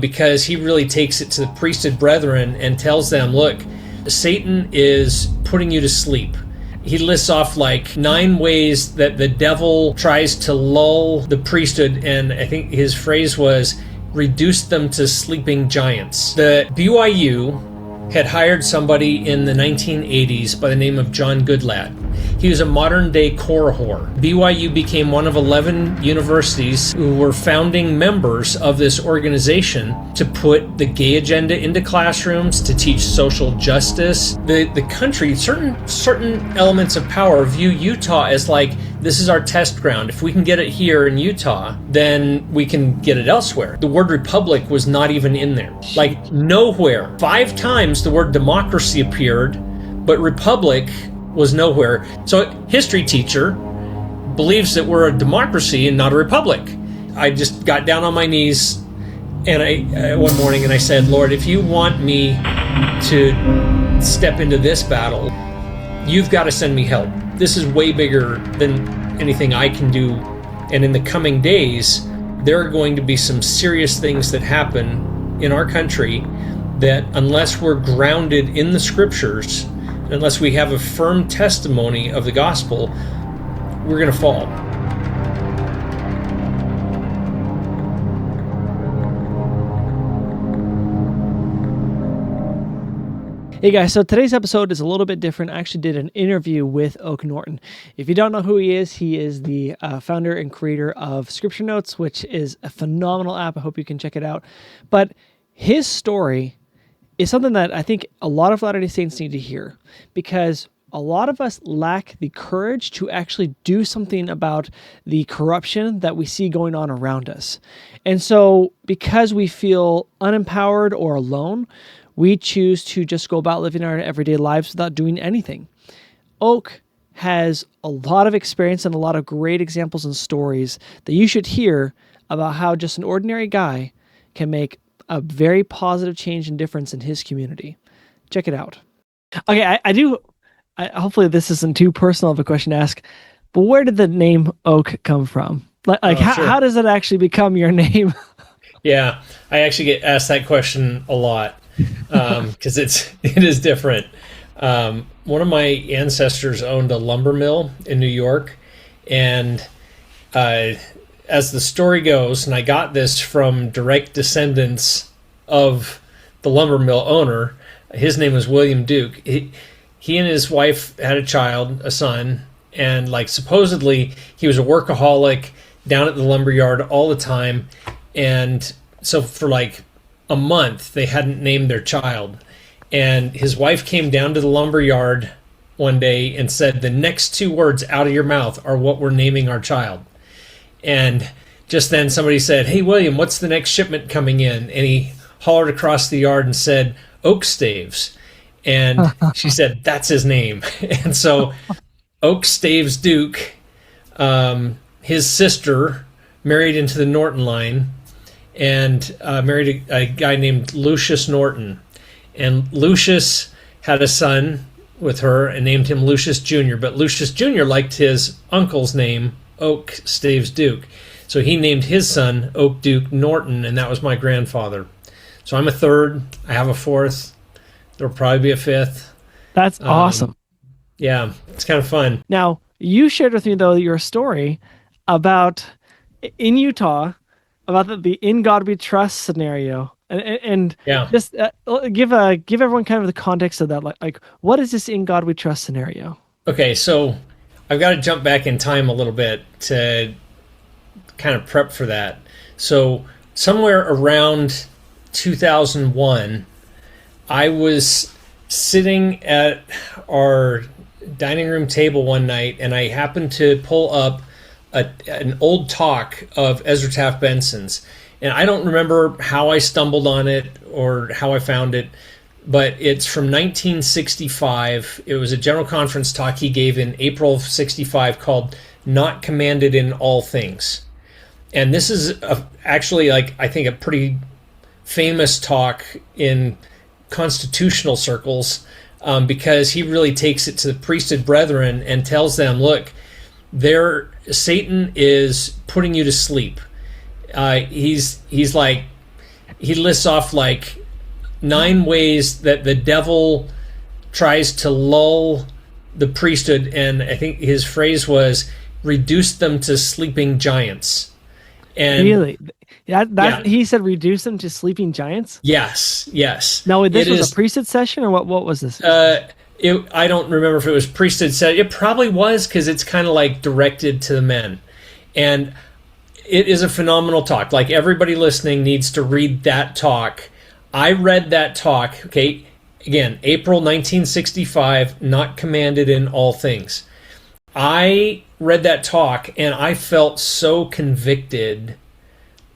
because he really takes it to the priesthood brethren and tells them, look, Satan is putting you to sleep. He lists off like 9 ways that the devil tries to lull the priesthood, and I think his phrase was, reduce them to sleeping giants. The BYU had hired somebody in the 1980s by the name of John Goodlad. He was a modern-day Korihor. BYU became one of 11 universities who were founding members of this organization to put the gay agenda into classrooms, to teach social justice. The country, certain elements of power view Utah as like, this is our test ground. If we can get it here in Utah, then we can get it elsewhere. The word republic was not even in there. Like, nowhere. 5 times the word democracy appeared, but republic was nowhere. So history teacher believes that we're a democracy and not a republic. I just got down on my knees and I one morning and I said, Lord, if you want me to step into this battle, you've got to send me help. This is way bigger than anything I can do. And in the coming days, there are going to be some serious things that happen in our country that unless we're grounded in the scriptures, unless we have a firm testimony of the gospel, we're going to fall. Hey guys, so today's episode is a little bit different. I actually did an interview with Oak Norton. If you don't know who he is the founder and creator of Scripture Notes, which is a phenomenal app. I hope you can check it out. But his story is something that I think a lot of Latter-day Saints need to hear, because a lot of us lack the courage to actually do something about the corruption that we see going on around us. And so because we feel unempowered or alone, we choose to just go about living our everyday lives without doing anything. Oak has a lot of experience and a lot of great examples and stories that you should hear about how just an ordinary guy can make a very positive change and difference in his community. Check it out. Okay, hopefully this isn't too personal of a question to ask, but where did the name Oak come from? How does it actually become your name? Yeah, I actually get asked that question a lot because it is different. One of my ancestors owned a lumber mill in New York, and as the story goes, and I got this from direct descendants of the lumber mill owner, his name was William Duke. He and his wife had a son, and like supposedly he was a workaholic down at the lumber yard all the time, and so for like a month they hadn't named their child, and his wife came down to the lumber yard one day and said, the next 2 words out of your mouth are what we're naming our child. And just then somebody said, hey William, what's the next shipment coming in? And he hollered across the yard and said, Oak Staves. And she said, that's his name. And so Oak Staves Duke, his sister married into the Norton line and married a guy named Lucius Norton. And Lucius had a son with her and named him Lucius Jr., but Lucius Jr. liked his uncle's name, Oak Staves Duke. So he named his son Oak Duke Norton, and that was my grandfather. So I'm a third. I have a fourth. There'll probably be a fifth. That's awesome. Yeah, it's kind of fun. Now, you shared with me, though, your story about in Utah, about the In God We Trust scenario. And yeah. Just give everyone kind of the context of that. Like, what is this In God We Trust scenario? Okay, so I've got to jump back in time a little bit to kind of prep for that. So somewhere around 2001, I was sitting at our dining room table one night, and I happened to pull up an old talk of Ezra Taft Benson's. And I don't remember how I stumbled on it or how I found it, but it's from 1965. It was a general conference talk he gave in April of 65 called Not Commanded in All Things. And this is actually, like, I think a pretty famous talk in constitutional circles because he really takes it to the priesthood brethren and tells them, look, Satan is putting you to sleep. He's like, he lists off like 9 ways that the devil tries to lull the priesthood, and I think his phrase was reduce them to sleeping giants. And really, he said reduce them to sleeping giants. Yes. Now, this was a priesthood session, or what was this? I don't remember if it was priesthood said. It probably was, because it's kind of like directed to the men. And it is a phenomenal talk. Like, everybody listening needs to read that talk. I read that talk, okay, again, April 1965, not commanded in all things. I read that talk and I felt so convicted,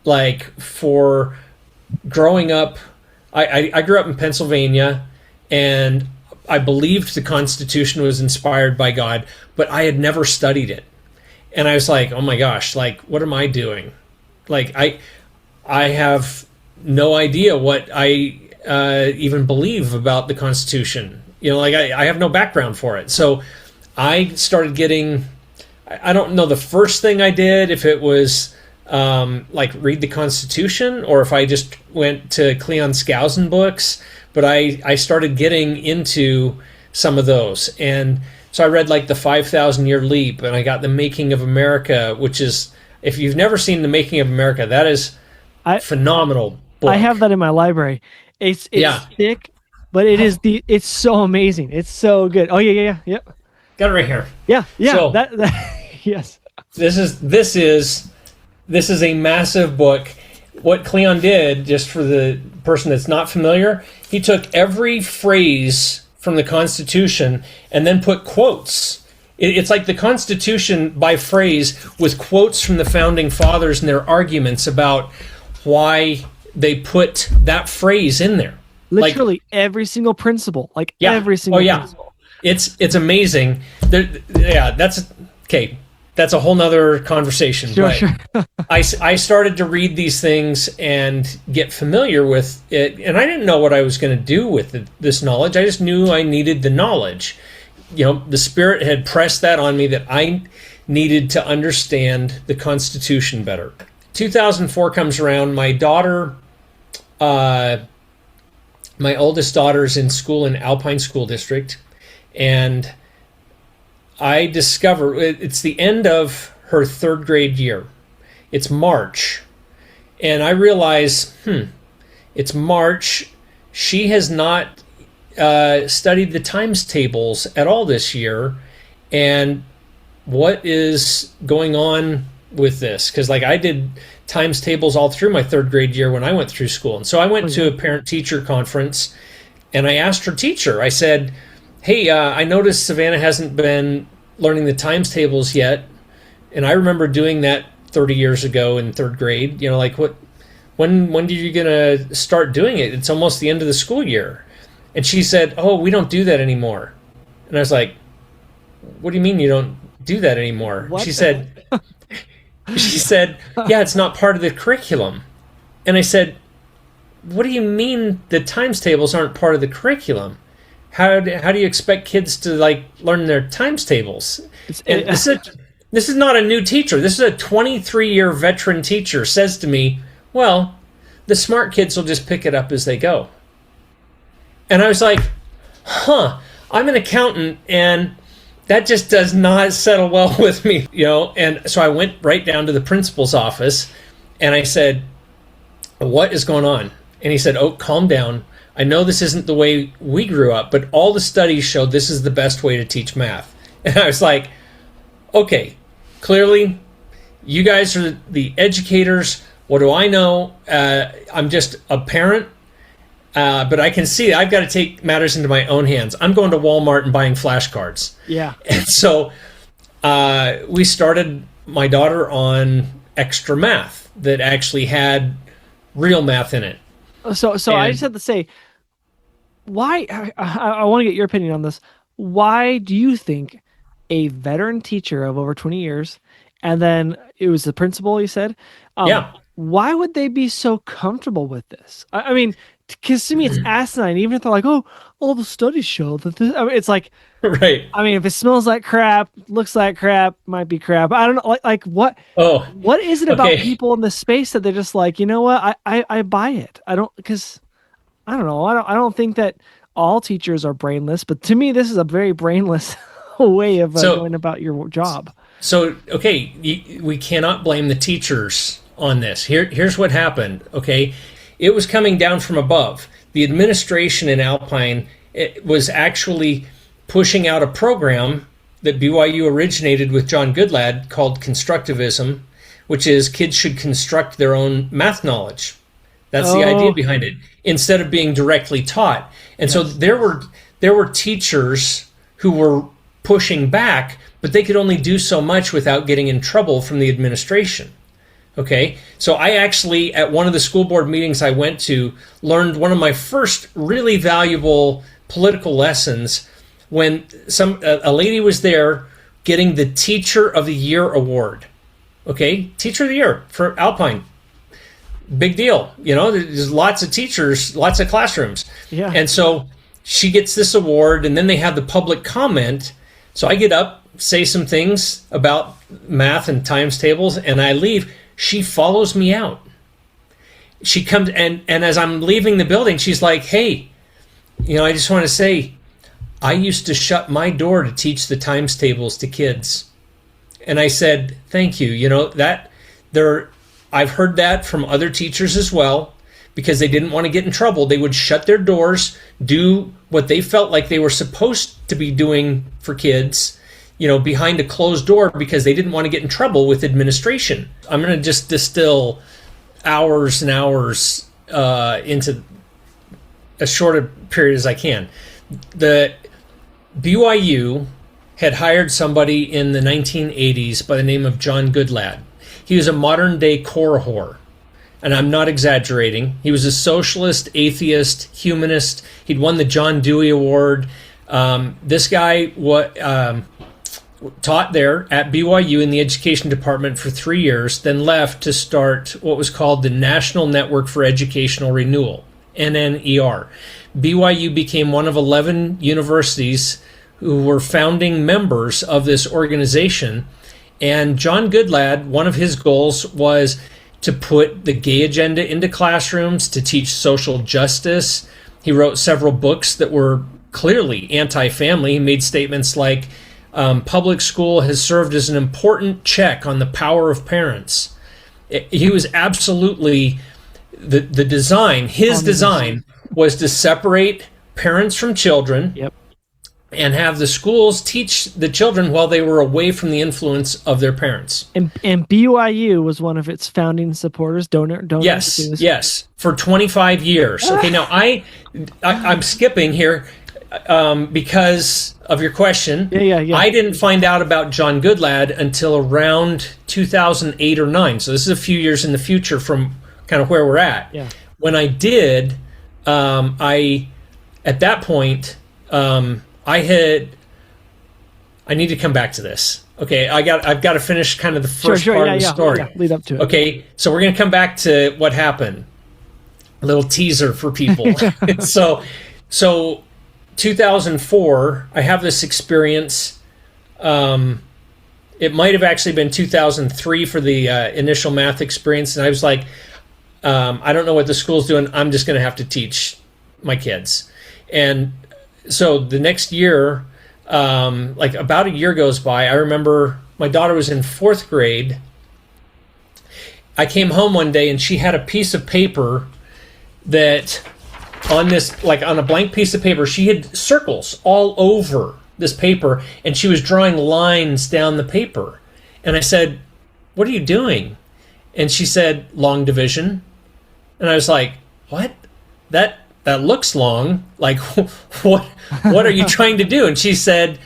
like, for growing up. I grew up in Pennsylvania, and I believed the Constitution was inspired by God, but I had never studied it. And I was like, oh my gosh, like, what am I doing? Like, I have no idea what I even believe about the Constitution. You know, like, I have no background for it. So I started getting, I don't know the first thing I did, if it was like read the Constitution, or if I just went to Cleon Skousen books, but I started getting into some of those. And so I read like the 5,000 Year Leap, and I got The Making of America, which is, if you've never seen The Making of America, that is phenomenal book. I have that in my library. It's thick, but it's so amazing. It's so good. Oh yeah. Got it right here. Yeah. So, yes. This is a massive book. What Cleon did, just for the person that's not familiar, he took every phrase from the Constitution and then put quotes. It's like the Constitution by phrase, with quotes from the founding fathers and their arguments about why they put that phrase in there. Literally, like, every single principle. Like, every single principle. It's amazing. That's okay. That's a whole nother conversation. Sure. I started to read these things and get familiar with it, and I didn't know what I was going to do with this knowledge. I just knew I needed the knowledge. You know, the Spirit had pressed that on me, that I needed to understand the Constitution better. 2004 comes around. My daughter, my oldest daughter's in school in Alpine School District, and I discover it's the end of her 3rd grade year. It's March. And I realize, it's March. She has not studied the times tables at all this year. And what is going on with this? Because, like, I did times tables all through my 3rd grade year when I went through school. And so I went to a parent-teacher conference, and I asked her teacher, I said, hey, I noticed Savannah hasn't been learning the times tables yet, and I remember doing that 30 years ago in 3rd grade. You know, like, when are you gonna start doing it? It's almost the end of the school year. And she said, oh, we don't do that anymore. And I was like, what do you mean you don't do that anymore? She said, yeah, it's not part of the curriculum. And I said, what do you mean the times tables aren't part of the curriculum? How do you expect kids to, like, learn their times tables? And this is not a new teacher. This is a 23-year veteran teacher says to me, well, the smart kids will just pick it up as they go. And I was like, I'm an accountant, and that just does not settle well with me, you know? And so I went right down to the principal's office, and I said, what is going on? And he said, oh, calm down. I know this isn't the way we grew up, but all the studies show this is the best way to teach math. And I was like, okay, clearly you guys are the educators. What do I know? I'm just a parent, but I can see I've got to take matters into my own hands. I'm going to Walmart and buying flashcards. Yeah. And so we started my daughter on extra math that actually had real math in it. So I just have to say, why, I want to get your opinion on this. Why do you think a veteran teacher of over 20 years, and then it was the principal, you said? Why would they be so comfortable with this? I mean, because to me it's asinine. Even if they're like, oh, all the studies show that this, I mean, it's like, Right. I mean, if it smells like crap, looks like crap, might be crap. I don't know, like what? Oh, What is it about okay. people in this space that they're just like, you know what? I buy it. I don't, because I don't know. I don't think that all teachers are brainless, but to me, this is a very brainless way of going about your job. So, okay, we cannot blame the teachers on this. Here's what happened, okay? It was coming down from above. The administration in Alpine was actually pushing out a program that BYU originated with John Goodlad called constructivism, which is kids should construct their own math knowledge. That's the idea behind it, instead of being directly taught. And so there were teachers who were pushing back, but they could only do so much without getting in trouble from the administration. Okay, so I actually, at one of the school board meetings I went to, learned one of my first really valuable political lessons when a lady was there getting the Teacher of the Year award. Okay, Teacher of the Year for Alpine. Big deal. You know, there's lots of teachers, lots of classrooms. Yeah. And so she gets this award, and then they have the public comment. So I get up, say some things about math and times tables, and I leave. She follows me out. She comes, and as I'm leaving the building, she's like, hey, you know, I just want to say, I used to shut my door to teach the times tables to kids. And I said, thank you. You know, I've heard that from other teachers as well, because they didn't want to get in trouble. They would shut their doors, do what they felt like they were supposed to be doing for kids, you know, behind a closed door, because they didn't want to get in trouble with administration. I'm going to just distill hours and hours into as short a period as I can. The BYU had hired somebody in the 1980s by the name of John Goodlad. He was a modern-day Korihor, and I'm not exaggerating. He was a socialist, atheist, humanist. He'd won the John Dewey Award. This guy taught there at BYU in the education department for 3 years, then left to start what was called the National Network for Educational Renewal, NNER. BYU became one of 11 universities who were founding members of this organization. And John Goodlad, one of his goals was to put the gay agenda into classrooms, to teach social justice. He wrote several books that were clearly anti-family. He made statements like, public school has served as an important check on the power of parents. He was absolutely, the design, his design was to separate parents from children. Yep. And have the schools teach the children while they were away from the influence of their parents. And BYU was one of its founding supporters, donor. Yes, for 25 years. Okay, now I'm skipping here because of your question. Yeah. I didn't find out about John Goodlad until around 2008 or 9. So this is a few years in the future from kind of where we're at. Yeah. When I did, at that point, I need to come back to this. Okay, I've got to finish kind of the first part of the story. Yeah, lead up to it. Okay, so we're going to come back to what happened. A little teaser for people. So 2004, I have this experience. It might have actually been 2003 for the initial math experience, and I was like, I don't know what the school's doing. I'm just going to have to teach my kids. And so the next year, like about a year goes by, I remember my daughter was in 4th grade. I came home one day and she had a piece of paper that on this, like on a blank piece of paper, she had circles all over this paper and she was drawing lines down the paper. And I said, "What are you doing?" And she said, "Long division." And I was like, "What? That looks long. Like, what are you trying to do?" And she said,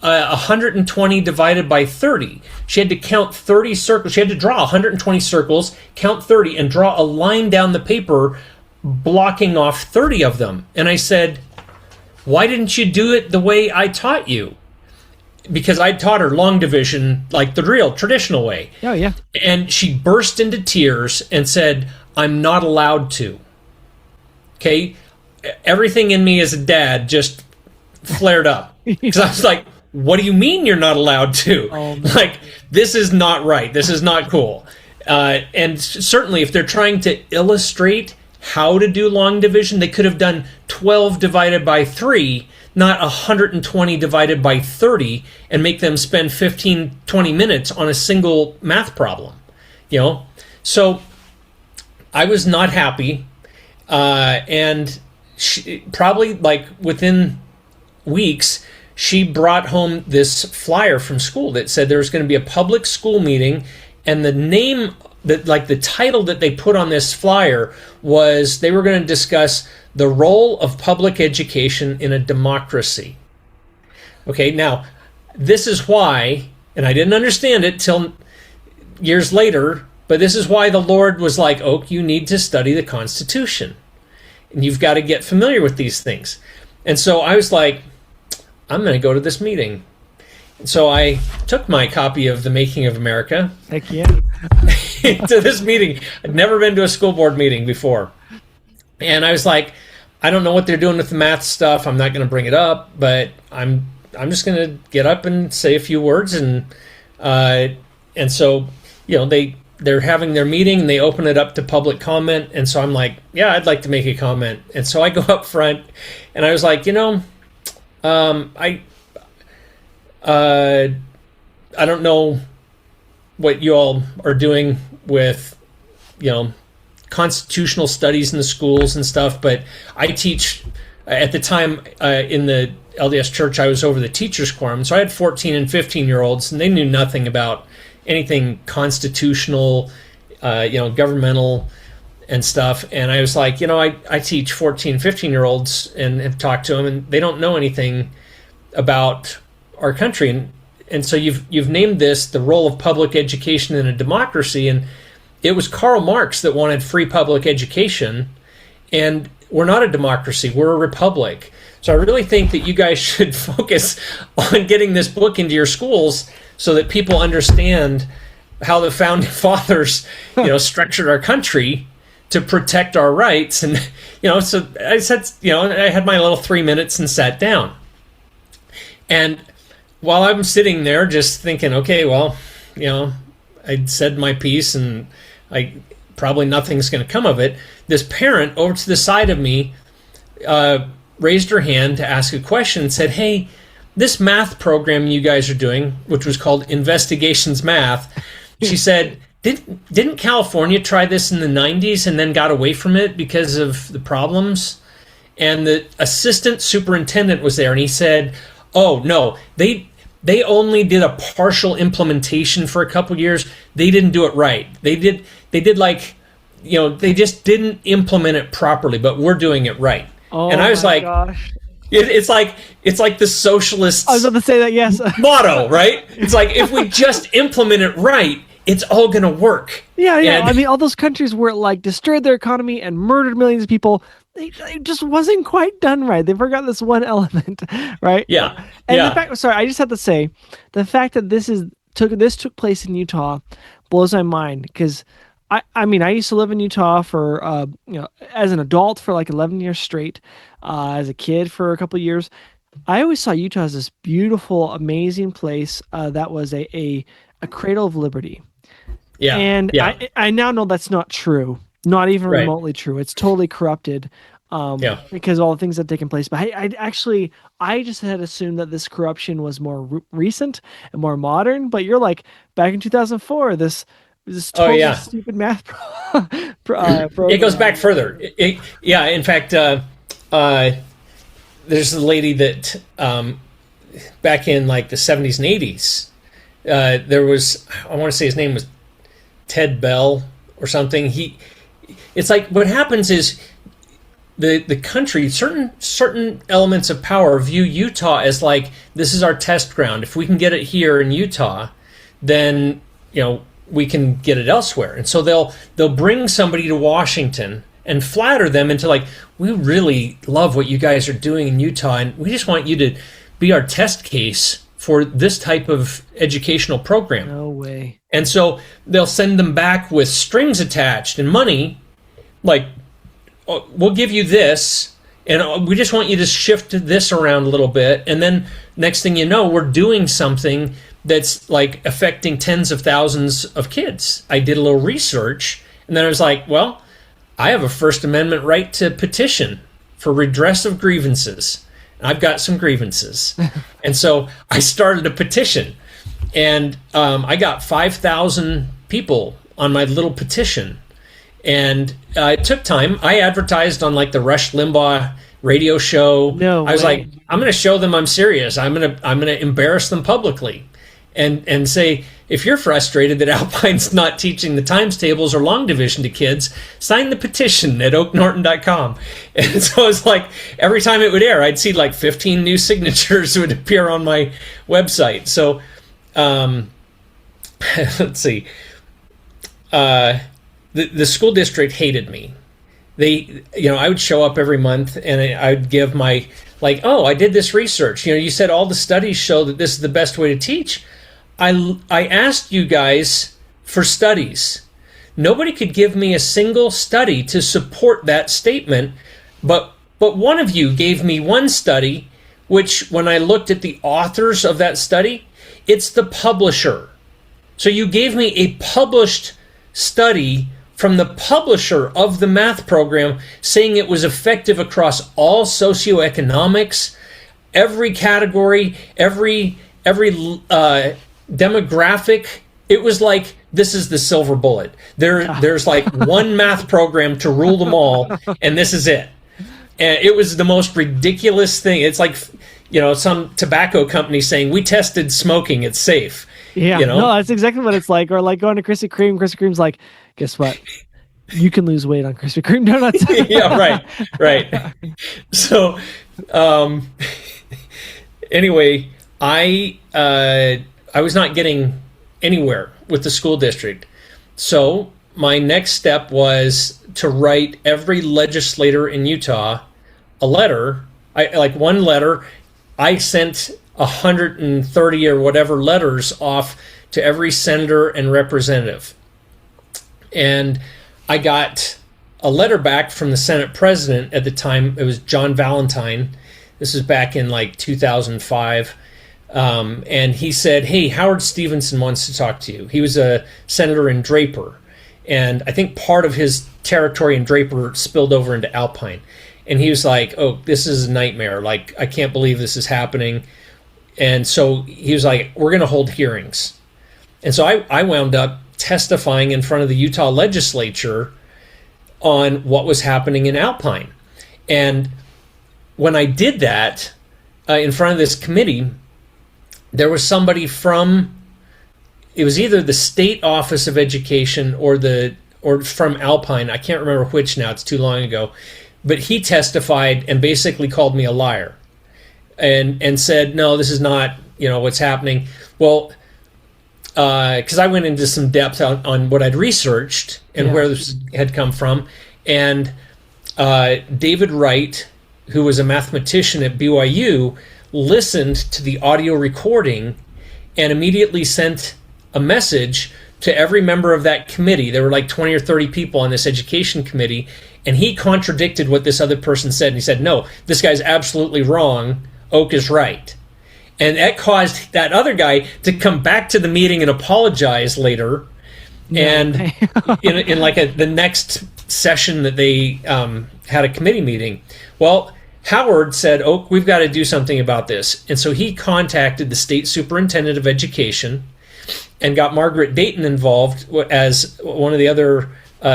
120 divided by 30. She had to count 30 circles. She had to draw 120 circles, count 30, and draw a line down the paper blocking off 30 of them. And I said, "Why didn't you do it the way I taught you?" Because I taught her long division, like the real traditional way. Oh, yeah. And she burst into tears and said, "I'm not allowed to." Okay, everything in me as a dad just flared up because I was like, "What do you mean you're not allowed to? Like, this is not right. This is not cool." And certainly, if they're trying to illustrate how to do long division, they could have done 12 divided by 3, not 120 divided by 30, and make them spend 15, 20 minutes on a single math problem. So I was not happy, and probably like within weeks, she brought home this flyer from school that said there was going to be a public school meeting, and the name that, like, the title that they put on this flyer was they were going to discuss the role of public education in a democracy. Okay, now this is why, and I didn't understand it till years later, but this is why the Lord was like, Oak, you need to study the Constitution, and you've got to get familiar with these things. And so I was like, I'm going to go to this meeting. So I took my copy of The Making of America. Heck yeah. To this meeting. I'd never been to a school board meeting before. And I was like, I don't know what they're doing with the math stuff. I'm not going to bring it up, but I'm just going to get up and say a few words. And so, they're having their meeting and they open it up to public comment. And so I'm like, yeah, I'd like to make a comment. And so I go up front and I was like, I don't know what you all are doing with, constitutional studies in the schools and stuff, but I teach, at the time in the LDS church, I was over the teachers quorum. So I had 14 and 15-year-olds, and they knew nothing about anything constitutional, governmental and stuff. And I was like, I teach 14, 15-year-olds and have talked to them, and they don't know anything about our country. And so you've named this the role of public education in a democracy, and it was Karl Marx that wanted free public education, and we're not a democracy, we're a republic. So I really think that you guys should focus on getting this book into your schools so that people understand how the founding fathers, structured our country to protect our rights. And, so I said, I had my little 3 minutes and sat down. And while I'm sitting there just thinking, okay, well, I said my piece and probably nothing's going to come of it, this parent over to the side of me raised her hand to ask a question and said, hey, this math program you guys are doing, which was called Investigations Math, she said, didn't California try this in the 90s and then got away from it because of the problems? And the assistant superintendent was there, and he said, oh, no, they only did a partial implementation for a couple years. They didn't do it right. They did like, they just didn't implement it properly, but we're doing it right. Oh, and I was like, gosh. It's like the socialist. I was about to say that, yes. Motto, right? It's like, if we just implement it right, it's all going to work. Yeah. And, I mean, all those countries where it destroyed their economy and murdered millions of people, it just wasn't quite done right. They forgot this one element, right? Yeah. And the fact, sorry, I just have to say, the fact that this took place in Utah blows my mind, because I mean, I used to live in Utah for, as an adult for 11 years straight, as a kid for a couple of years. I always saw Utah as this beautiful, amazing place that was a cradle of liberty. Yeah. And yeah. I now know that's not true. Not even Right. remotely true. It's totally corrupted because all the things that have taken place. But I just had assumed that this corruption was more recent and more modern. But you're like, back in 2004, this totally stupid math program. It goes back further. In fact, there's a lady that back in the 70s and 80s, there was, I want to say his name was Ted Bell or something. It's like, what happens is the country, certain elements of power view Utah as this is our test ground. If we can get it here in Utah, then we can get it elsewhere. And so they'll bring somebody to Washington and flatter them into we really love what you guys are doing in Utah, and we just want you to be our test case for this type of educational program. No way. And so they'll send them back with strings attached and money, oh, we'll give you this, and we just want you to shift this around a little bit. And then next thing you know, we're doing something that's like affecting tens of thousands of kids. I did a little research, and then I was like, well, I have a First Amendment right to petition for redress of grievances. I've got some grievances. And so I started a petition, and I got 5,000 people on my little petition. And it took time. I advertised on like the Rush Limbaugh radio show. No I was way. like, I'm going to show them I'm serious. I'm going to embarrass them publicly and say, if you're frustrated that Alpine's not teaching the times tables or long division to kids, sign the petition at oaknorton.com. And so it's like every time it would air, I'd see like 15 new signatures would appear on my website. So let's see. The school district hated me. I would show up every month and I'd give my, like, oh, I did this research. You said all the studies show that this is the best way to teach. I asked you guys for studies. Nobody could give me a single study to support that statement, but one of you gave me one study, which when I looked at the authors of that study, it's the publisher. So you gave me a published study from the publisher of the math program saying it was effective across all socioeconomics, every category, every demographic. It was like, this is the silver bullet. There's like one math program to rule them all, and this is it. And it was the most ridiculous thing. It's like, some tobacco company saying, we tested smoking, it's safe. Yeah, no, that's exactly what it's like. Or like going to Krispy Kreme. Krispy Kreme's like, guess what? You can lose weight on Krispy Kreme donuts. Yeah, right. So, anyway, I was not getting anywhere with the school district. So my next step was to write every legislator in Utah a letter. One letter. I sent 130 or whatever letters off to every senator and representative. And I got a letter back from the Senate president at the time. It was John Valentine. This is back in like 2005. And he said, hey, Howard Stevenson wants to talk to you. He was a senator in Draper. And I think part of his territory in Draper spilled over into Alpine. And he was like, oh, this is a nightmare. Like, I can't believe this is happening. And so he was like, we're going to hold hearings. And so I wound up testifying in front of the Utah legislature on what was happening in Alpine. And when I did that in front of this committee, there was somebody from, it was either the State Office of Education or from Alpine. I can't remember which now, it's too long ago. But he testified and basically called me a liar and said, no, this is not, what's happening. Well, because I went into some depth on what I'd researched and where this had come from. And David Wright, who was a mathematician at BYU, listened to the audio recording and immediately sent a message to every member of that committee. There were like 20 or 30 people on this education committee, and he contradicted what this other person said. And he said, no, this guy's absolutely wrong. Oak is right. And that caused that other guy to come back to the meeting and apologize later. And in like the next session that they had a committee meeting. Well, Howard said, Oak, we've got to do something about this. And so he contacted the state superintendent of education and got Margaret Dayton involved as one of the other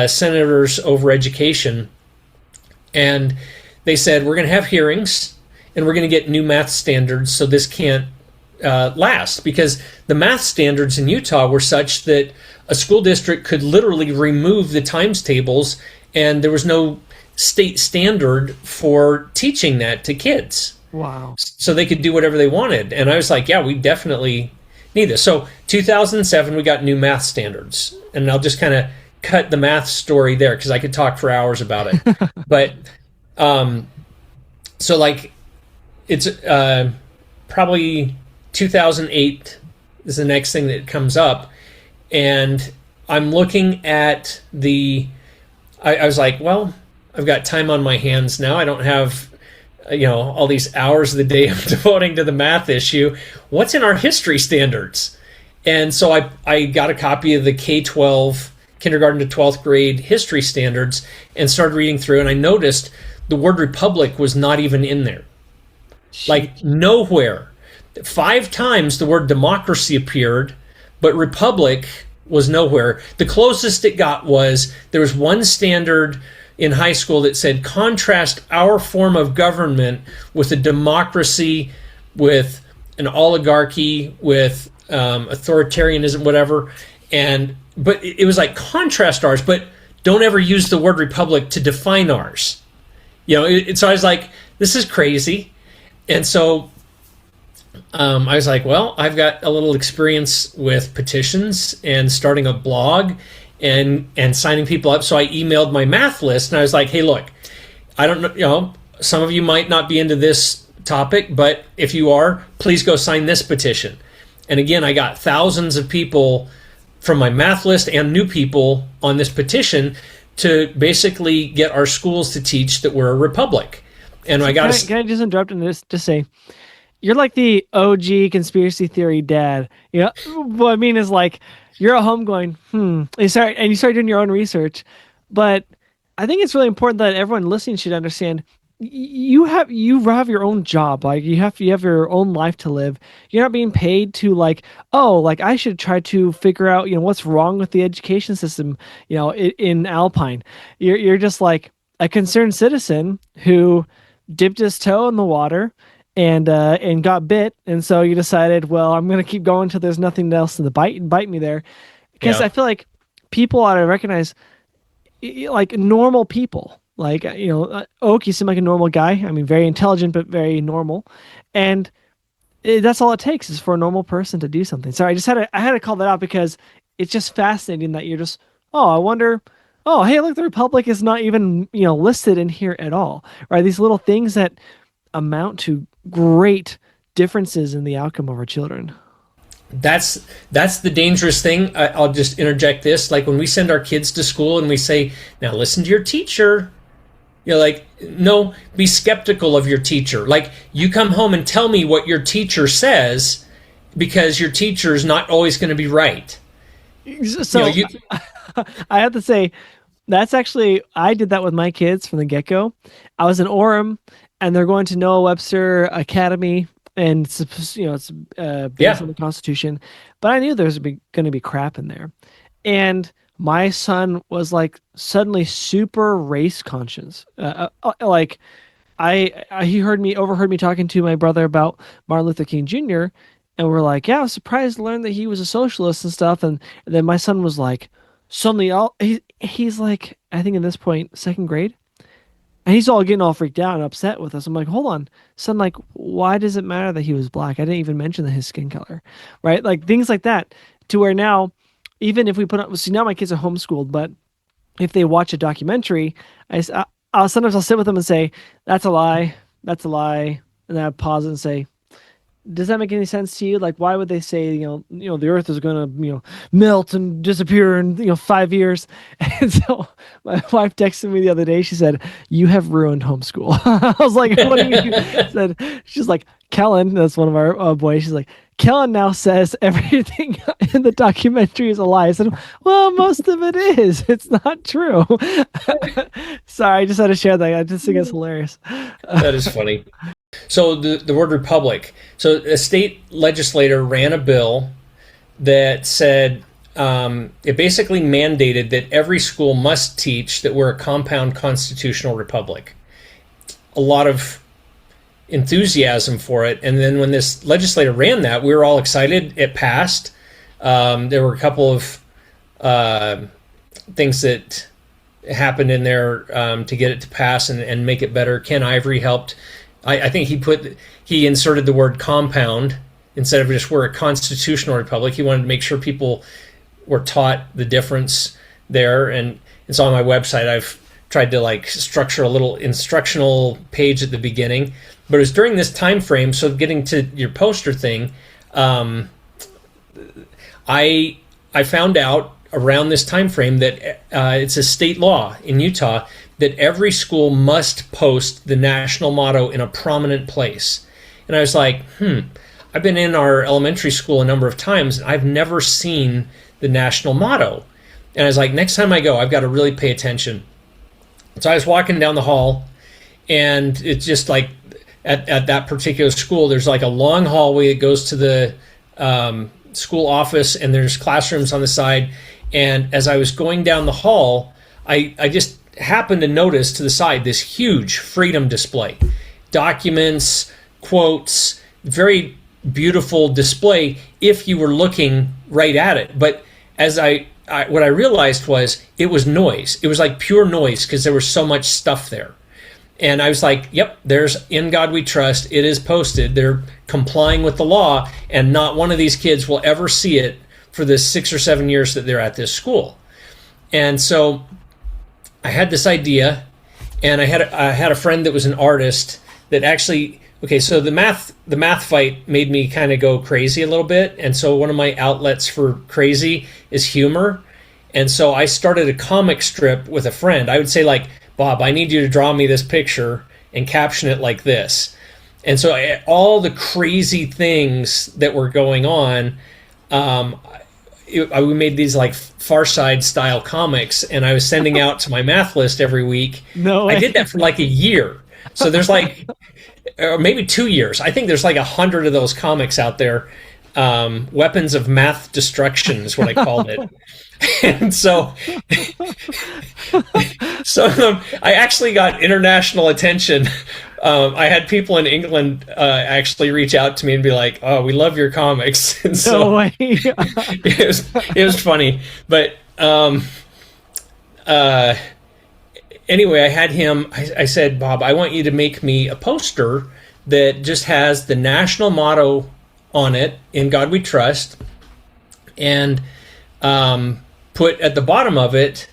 senators over education. And they said, we're going to have hearings and we're going to get new math standards so this can't last. Because the math standards in Utah were such that a school district could literally remove the times tables and there was no state standard for teaching that to kids. Wow. So they could do whatever they wanted. And I was like, yeah, we definitely need this. So 2007, we got new math standards. And I'll just kind of cut the math story there because I could talk for hours about it. But so like it's probably 2008 is the next thing that comes up. And I'm looking at I was like, well, I've got time on my hands now. I don't have, all these hours of the day I'm devoting to the math issue. What's in our history standards? And so I got a copy of the K-12, kindergarten to 12th grade history standards, and started reading through, and I noticed the word republic was not even in there. Like, nowhere. 5 times the word democracy appeared, but republic was nowhere. The closest it got was there was one standard in high school that said, contrast our form of government with a democracy, with an oligarchy, with authoritarianism, whatever. But it was like, contrast ours, but don't ever use the word republic to define ours. So I was like, this is crazy. And so I was like, well, I've got a little experience with petitions and starting a blog and signing people up. So I emailed my math list, and I was like, hey, look, I don't know, some of you might not be into this topic, but if you are, please go sign this petition. And again, I got thousands of people from my math list and new people on this petition to basically get our schools to teach that we're a republic. And I got Can I just interrupt in this to say, you're like the OG conspiracy theory dad. What I mean is, like, you're at home going, and you start doing your own research. But I think it's really important that everyone listening should understand you have your own job. Like, you have your own life to live. You're not being paid to, like, I should try to figure out, what's wrong with the education system, in Alpine. You're just like a concerned citizen who dipped his toe in the water and got bit, and so you decided, well, I'm going to keep going until there's nothing else to bite me there, because I feel like people ought to recognize, like, normal people, like, Oak, you seem like a normal guy. I mean, very intelligent but very normal, and that's all it takes is for a normal person to do something. Sorry, I had to call that out because it's just fascinating that you're just, I wonder. Oh, hey, look, the Republic is not even, listed in here at all, right? These little things that amount to great differences in the outcome of our children. That's the dangerous thing. I'll just interject this. Like, when we send our kids to school and we say, now listen to your teacher, like, no, be skeptical of your teacher. Like, you come home and tell me what your teacher says, because your teacher is not always going to be right. So I have to say, that's actually, I did that with my kids from the get-go. I was in Orem, and they're going to Noah Webster Academy, and it's based on the Constitution. But I knew there was going to be crap in there. And my son was, like, suddenly super race conscious. Like, he overheard me talking to my brother about Martin Luther King Jr., and we're like, yeah, I was surprised to learn that he was a socialist and stuff. And then my son was like, suddenly, he's like, I think at this point, 2nd grade, and he's all getting all freaked out and upset with us. I'm like, hold on, son, like, why does it matter that he was black? I didn't even mention his skin color, right? Like, things like that, to where now, even if we put up, see, now my kids are homeschooled, but if they watch a documentary, sometimes I'll sit with them and say, that's a lie, and then I pause it and say, does that make any sense to you? Like, why would they say, the earth is going to, melt and disappear in, 5 years? And so my wife texted me the other day. She said, you have ruined homeschool. I was like, what do you? She's like, Kellen, that's one of our boys. She's like, Kellen now says everything in the documentary is a lie. I said, well, most of it is. It's not true. Sorry, I just had to share that. I just think it's hilarious. That is funny. So the word republic. So a state legislator ran a bill that said, it basically mandated that every school must teach that we're a compound constitutional republic. A lot of enthusiasm for it. And then when this legislator ran that, we were all excited. It passed. There were a couple of things that happened in there to get it to pass and make it better. Ken Ivory helped. I think he inserted the word compound instead of just we're a constitutional republic. He wanted to make sure people were taught the difference there. And so on my website, I've tried to, like, structure a little instructional page at the beginning. But it was during this time frame, so getting to your poster thing, I found out around this time frame that it's a state law in Utah that every school must post the national motto in a prominent place. And I was like, I've been in our elementary school a number of times, and I've never seen the national motto. And I was like, next time I go, I've got to really pay attention. So I was walking down the hall, and it's just like at that particular school, there's like a long hallway that goes to the school office, and there's classrooms on the side. And as I was going down the hall, I just happened to notice to the side this huge freedom display. Documents, quotes, very beautiful display if you were looking right at it. But as what I realized was it was noise. It was like pure noise because there was so much stuff there. And I was like, yep, there's In God We Trust. It is posted. They're complying with the law, and not one of these kids will ever see it for the 6 or 7 years that they're at this school. And so I had this idea, and I had a friend that was an artist that actually, so the math fight made me kind of go crazy a little bit. And so one of my outlets for crazy is humor. And so I started a comic strip with a friend. I would say, like, Bob, I need you to draw me this picture and caption it like this. And so all the crazy things that were going on, we made these like Far Side style comics, and I was sending out to my math list every week. No way. I did that for like a year. So there's like, or maybe 2 years. I think there's like 100 of those comics out there. Weapons of Math Destruction is what I called it. And so I actually got international attention. I had people in England actually reach out to me and be like, "Oh, we love your comics." And so no way. it was funny. But anyway, I had him. I said, "Bob, I want you to make me a poster that just has the national motto on it, In God We Trust, and put at the bottom of it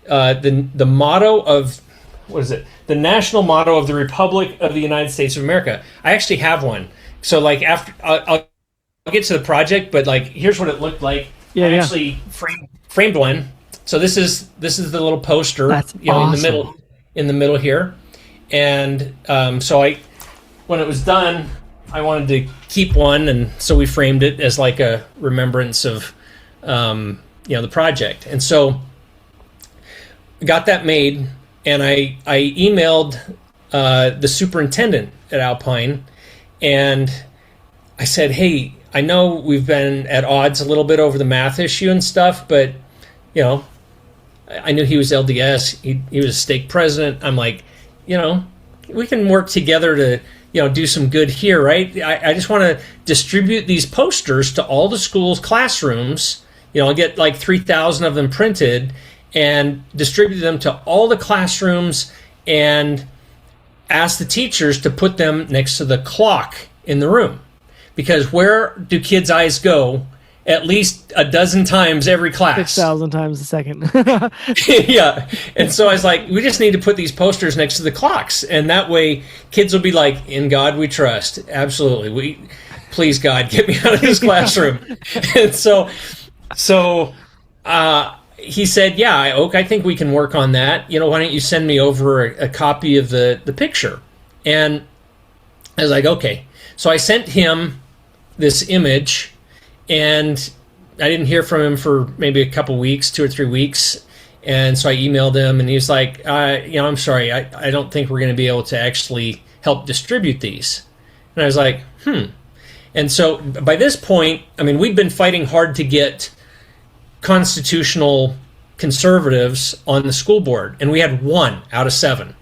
the motto of, what is it? The national motto of the Republic of the United States of America." I actually have one. So like after I'll get to the project, but like here's what it looked like. I actually framed one. So this is the little poster. That's awesome. in the middle here. And so when it was done, I wanted to keep one, and so we framed it as like a remembrance of the project. And so got that made, and I emailed the superintendent at Alpine, and I said, "Hey, I know we've been at odds a little bit over the math issue and stuff, but I knew he was LDS. He was a stake president. I'm like, we can work together to do some good here, right? I just want to distribute these posters to all the schools' classrooms. I'll get like 3,000 of them printed and distribute them to all the classrooms and ask the teachers to put them next to the clock in the room. Because where do kids' eyes go at least a dozen times every class? 6,000 times a second. Yeah. And so I was like, we just need to put these posters next to the clocks. And that way kids will be like, In God We Trust. Absolutely. Please, God, get me out of this classroom. And so he said, "Yeah, Oak, I think we can work on that. Why don't you send me over a copy of the picture?" And I was like, okay. So I sent him this image, and I didn't hear from him for maybe a couple weeks, 2 or 3 weeks. And so I emailed him, and he was like, I'm sorry, I don't think we're going to be able to actually help distribute these. And I was like, And so by this point, we'd been fighting hard to get constitutional conservatives on the school board, and we had 1 out of 7.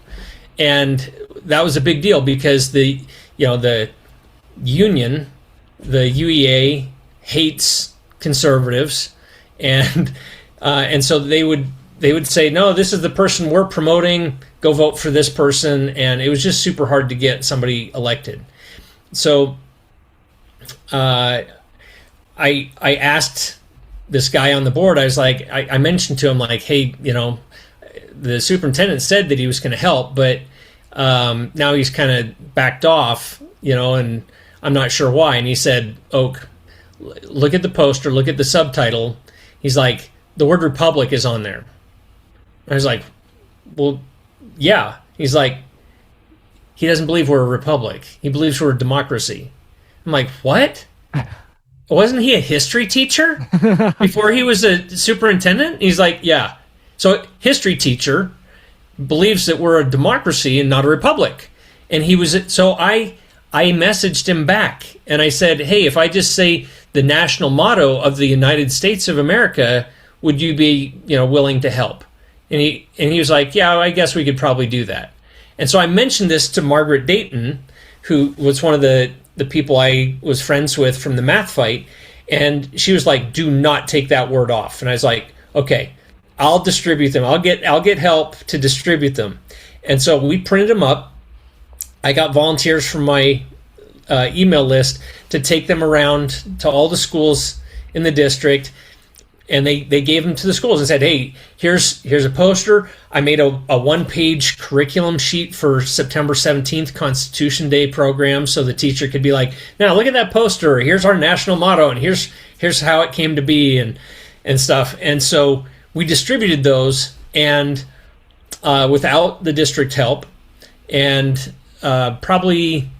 And that was a big deal because the union, the UEA, hates conservatives, and so they would say, "No, this is the person we're promoting. Go vote for this person." And it was just super hard to get somebody elected. So I asked this guy on the board. I was like, I mentioned to him, like, "Hey, the superintendent said that he was going to help, but now he's kind of backed off, and I'm not sure why." And he said, "Oak, look at the poster, look at the subtitle." He's like, "The word Republic is on there." I was like, "Well, yeah. He's like, he doesn't believe we're a republic. He believes we're a democracy. I'm like, what? Wasn't he a history teacher before he was a superintendent? He's like, yeah. So history teacher believes that we're a democracy and not a republic. And he was, so I messaged him back and I said, hey, if I just say the national motto of the United States of America, would you be, willing to help? And he was like, yeah, I guess we could probably do that. And so I mentioned this to Margaret Dayton, who was one of the people I was friends with from the math fight. And she was like, do not take that word off. And I was like, okay, I'll distribute them. I'll get help to distribute them. And so we printed them up. I got volunteers from my email list to take them around to all the schools in the district. And they gave them to the schools and said, hey, here's a poster. I made a one-page curriculum sheet for September 17th Constitution Day program, so the teacher could be like, now look at that poster. Here's our national motto, and here's how it came to be, and stuff. And so we distributed those, and without the district help, and probably,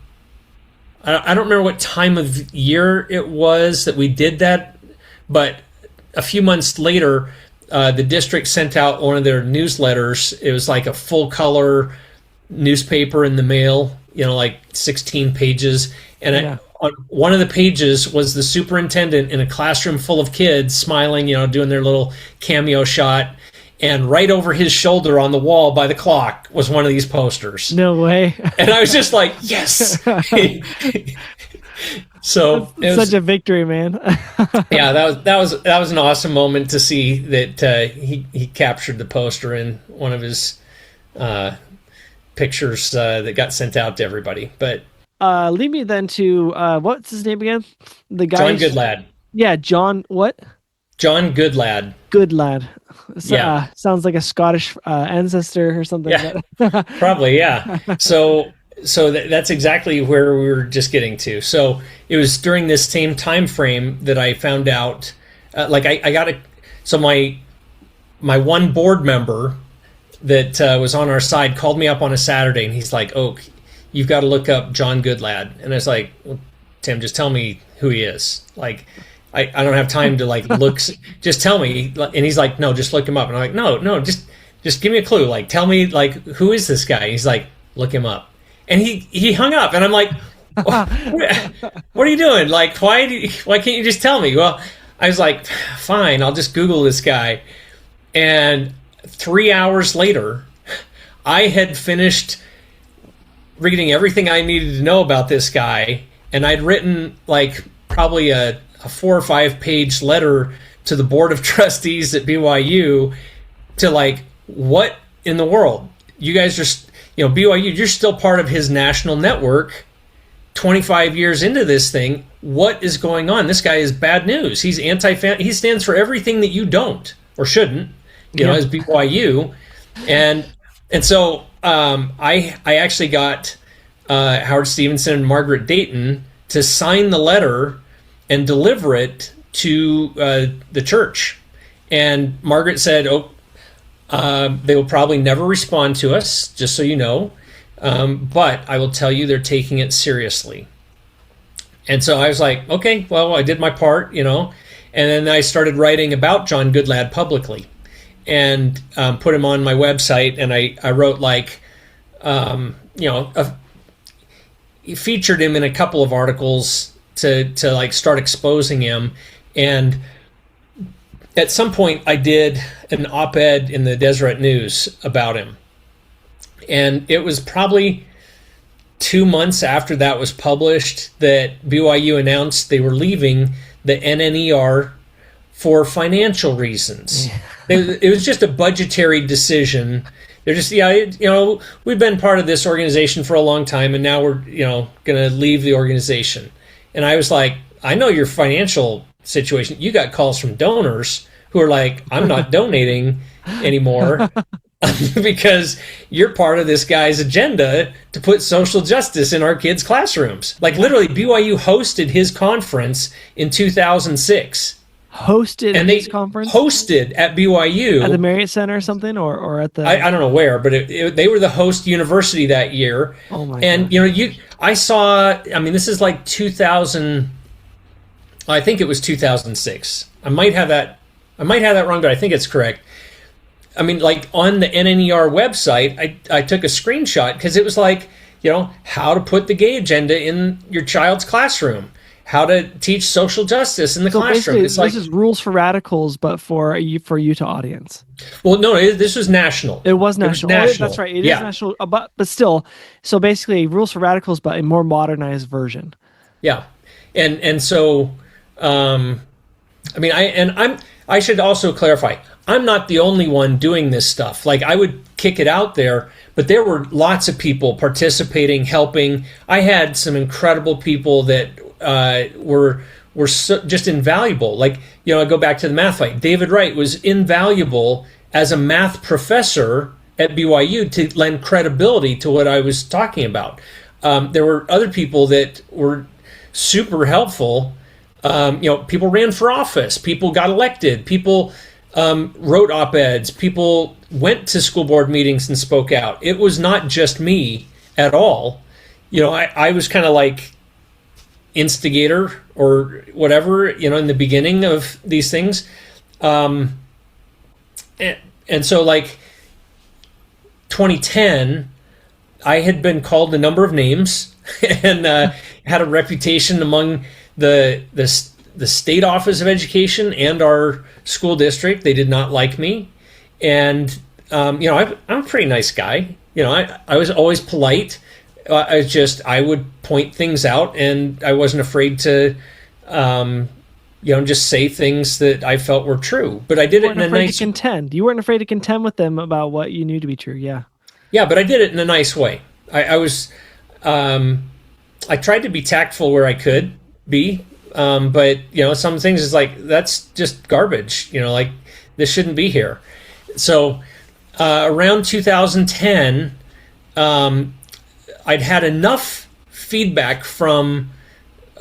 I don't remember what time of year it was that we did that, but a few months later, the district sent out one of their newsletters. It was like a full color newspaper in the mail, like 16 pages. And on one of the pages was the superintendent in a classroom full of kids smiling, doing their little cameo shot. And right over his shoulder on the wall by the clock was one of these posters. No way. And I was just like, yes. So it's such a victory, man. Yeah, that was an awesome moment to see that he captured the poster in one of his pictures that got sent out to everybody. But lead me then to what's his name again? The guy John Goodlad. Yeah, John what? John Goodlad. Goodlad. Yeah, sounds like a Scottish ancestor or something. Yeah, probably. Yeah. So that's exactly where we were just getting to. So it was during this same time frame that I found out, I got a, so my one board member that was on our side called me up on a Saturday, and he's like, "Oak, you've got to look up John Goodlad." And I was like, well, "Tim, just tell me who he is. Like, I don't have time to look. Just tell me." And he's like, "No, just look him up." And I'm like, "No, just give me a clue. Like, tell me who is this guy?" And he's like, "Look him up." And he hung up, and I'm like, what are you doing? Like, why can't you just tell me? Well, I was like, fine, I'll just Google this guy. And 3 hours later, I had finished reading everything I needed to know about this guy, and I'd written probably a 4 or 5 page letter to the board of trustees at BYU to what in the world? You guys are, BYU, you're still part of his national network 25 years into this thing. What is going on? This guy is bad news. He's he stands for everything that you don't or shouldn't, as BYU. And so I actually got Howard Stevenson and Margaret Dayton to sign the letter and deliver it to the church. And Margaret said, they will probably never respond to us, just so you know. But I will tell you they're taking it seriously. And so I was like, okay, well, I did my part, And then I started writing about John Goodlad publicly and put him on my website. And I wrote featured him in a couple of articles to start exposing him. And at some point, I did an op-ed in the Deseret News about him. And it was probably 2 months after that was published that BYU announced they were leaving the NNER for financial reasons. It was just a budgetary decision. They're just, we've been part of this organization for a long time, and now we're, going to leave the organization. And I was like, I know your financial situation. You got calls from donors who are like, I'm not donating anymore because you're part of this guy's agenda to put social justice in our kids' classrooms. Literally, BYU hosted his conference in 2006. hosted and this they conference hosted at BYU at the Marriott Center or something, or at the I don't know where, but they were the host university that year. Oh my and gosh. I saw. I mean, this is like 2000. I think it was 2006. I might have that wrong, but I think it's correct. I mean, like on the NNER website, I took a screenshot because it was like, how to put the gay agenda in your child's classroom, how to teach social justice in the classroom. It's like, this is Rules for Radicals, but for Utah audience. Well, no, this was national. It was national. It was national. Oh, that's right. It is national, but still. So basically, Rules for Radicals, but a more modernized version. Yeah, and so, I mean, I should also clarify. I'm not the only one doing this stuff. Like, I would kick it out there, but there were lots of people participating, helping. I had some incredible people that were just invaluable. Like, I go back to the math fight. David Wright was invaluable as a math professor at BYU to lend credibility to what I was talking about. There were other people that were super helpful. People ran for office. People got elected. People wrote op-eds. People went to school board meetings and spoke out. It was not just me at all. I was kind of like instigator or whatever, in the beginning of these things. And so like 2010, I had been called a number of names and had a reputation among the state office of education and our school district. They did not like me. And, I'm a pretty nice guy. I was always polite. I would point things out, and I wasn't afraid to, just say things that I felt were true. But I did it in a nice... contend. You weren't afraid to contend with them about what you knew to be true. Yeah. Yeah, but I did it in a nice way. I tried to be tactful where I could be. But some things is like, that's just garbage, like this shouldn't be here. So around 2010, I'd had enough feedback from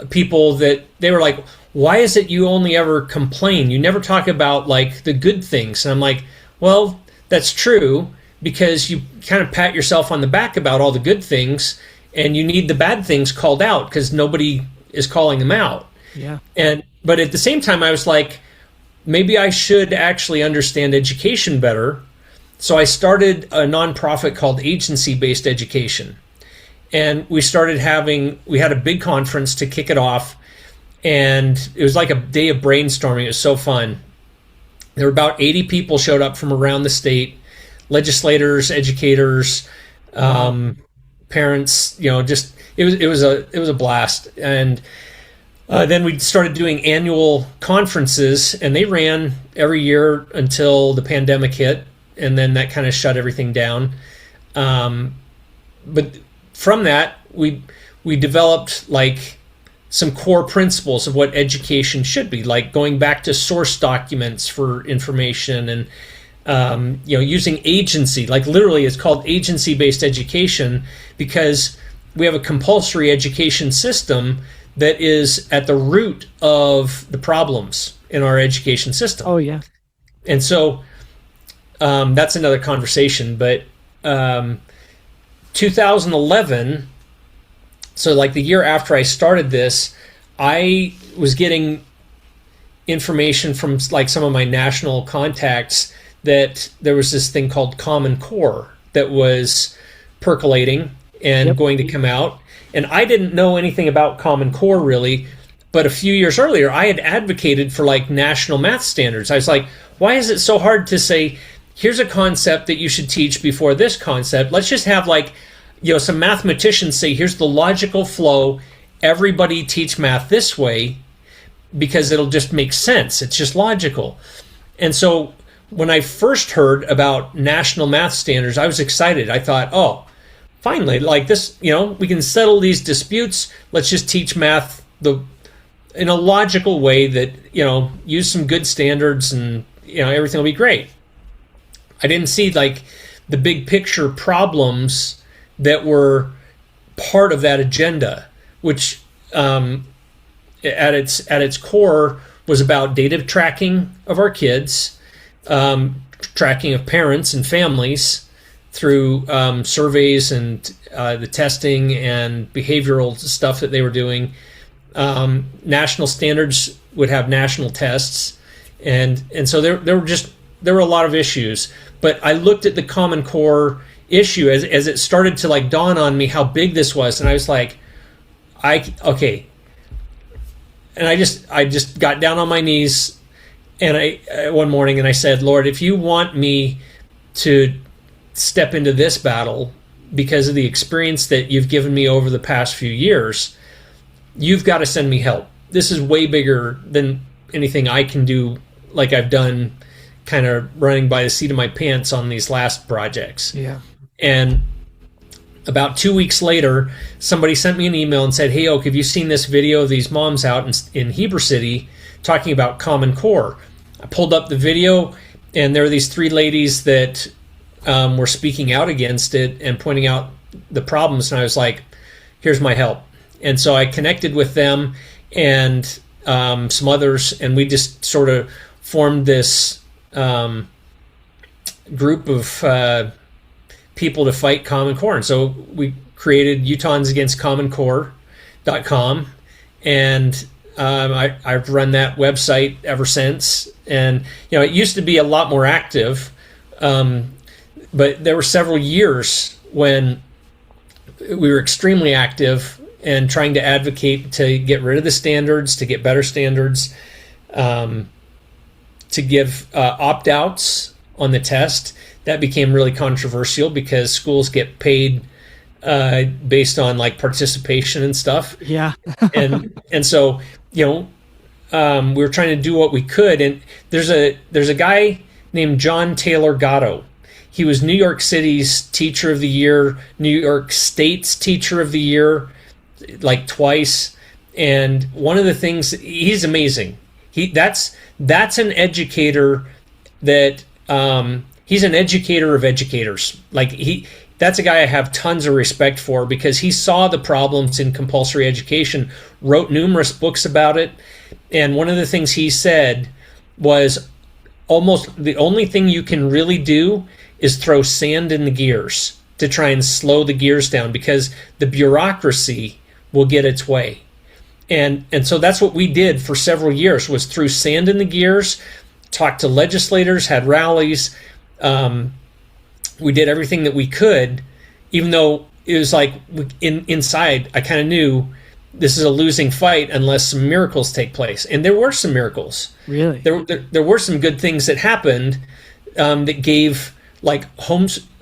people that they were like, why is it you only ever complain? You never talk about like the good things. And I'm like, well, that's true, because you kind of pat yourself on the back about all the good things, and you need the bad things called out because nobody is calling them out. Yeah. But at the same time, I was like, maybe I should actually understand education better. So I started a nonprofit called Agency-Based Education. And we had a big conference to kick it off. And it was like a day of brainstorming. It was so fun. There were about 80 people showed up from around the state, legislators, educators, parents, it was a blast. And then we started doing annual conferences, and they ran every year until the pandemic hit, and then that kind of shut everything down. But from that, we developed like some core principles of what education should be, like going back to source documents for information, and using agency. Like literally, it's called agency-based education because we have a compulsory education system that is at the root of the problems in our education system. Oh, yeah. And so that's another conversation. But 2011, so like the year after I started this, I was getting information from like some of my national contacts that there was this thing called Common Core that was percolating and going to come out. And I didn't know anything about Common Core really, but a few years earlier, I had advocated for like national math standards. I was like, why is it so hard to say, here's a concept that you should teach before this concept? Let's just have like, some mathematicians say, here's the logical flow. Everybody teach math this way because it'll just make sense. It's just logical. And so when I first heard about national math standards, I was excited. I thought, oh, finally, like this, we can settle these disputes. Let's just teach math in a logical way that, use some good standards, and, everything will be great. I didn't see like the big picture problems that were part of that agenda, which at its core was about data tracking of our kids, tracking of parents and families through surveys and the testing and behavioral stuff that they were doing. National standards would have national tests, and so there were a lot of issues. But I looked at the Common Core issue as it started to like dawn on me how big this was, and I was like, okay. And I just got down on my knees, and one morning, and I said, Lord, if you want me to step into this battle because of the experience that you've given me over the past few years, you've got to send me help. This is way bigger than anything I can do, like I've done kind of running by the seat of my pants on these last projects. Yeah. And about 2 weeks later, somebody sent me an email and said, hey, Oak, have you seen this video of these moms out in Heber City talking about Common Core? I pulled up the video, and there were these 3 ladies that were speaking out against it and pointing out the problems. And I was like, here's my help. And so I connected with them and some others, and we just sort of formed this group of people to fight Common Core. And so we created UtahnsAgainstCommonCore.com, and I've run that website ever since. And it used to be a lot more active, but there were several years when we were extremely active and trying to advocate to get rid of the standards, to get better standards, to give opt-outs on the test. That became really controversial because schools get paid based on like participation and stuff. Yeah. and so we were trying to do what we could. And there's a guy named John Taylor Gatto. He was New York City's Teacher of the Year, New York State's Teacher of the Year, like twice. And one of the things, he's amazing. That's an educator that. He's an educator of educators. That's a guy I have tons of respect for because he saw the problems in compulsory education, wrote numerous books about it. And one of the things he said was almost the only thing you can really do is throw sand in the gears to try and slow the gears down because the bureaucracy will get its way. And so that's what we did for several years was threw sand in the gears, talked to legislators, had rallies. We did everything that we could, even though it was like inside, I kind of knew this is a losing fight unless some miracles take place. And there were some miracles. Really? There were some good things that happened that gave, like,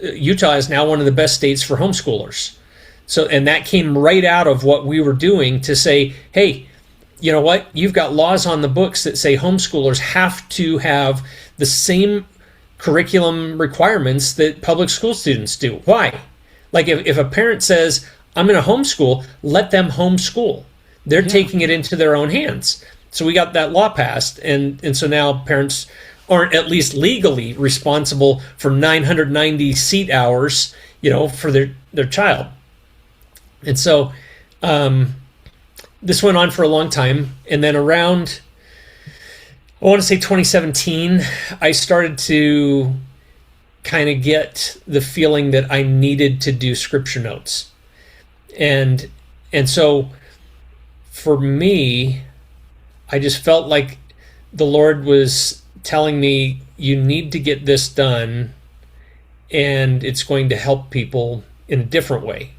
Utah is now one of the best states for homeschoolers. So, and that came right out of what we were doing to say, hey, you know what? You've got laws on the books that say homeschoolers have to have the same curriculum requirements that public school students do. Why? Like if a parent says, I'm going to homeschool, let them homeschool. They're taking it into their own hands. So we got that law passed. And so now parents aren't at least legally responsible for 990 seat hours, for their child. And so this went on for a long time. And then around, I want to say 2017, I started to kind of get the feeling that I needed to do scripture notes. And so for me, I just felt like the Lord was telling me, you need to get this done, and it's going to help people in a different way.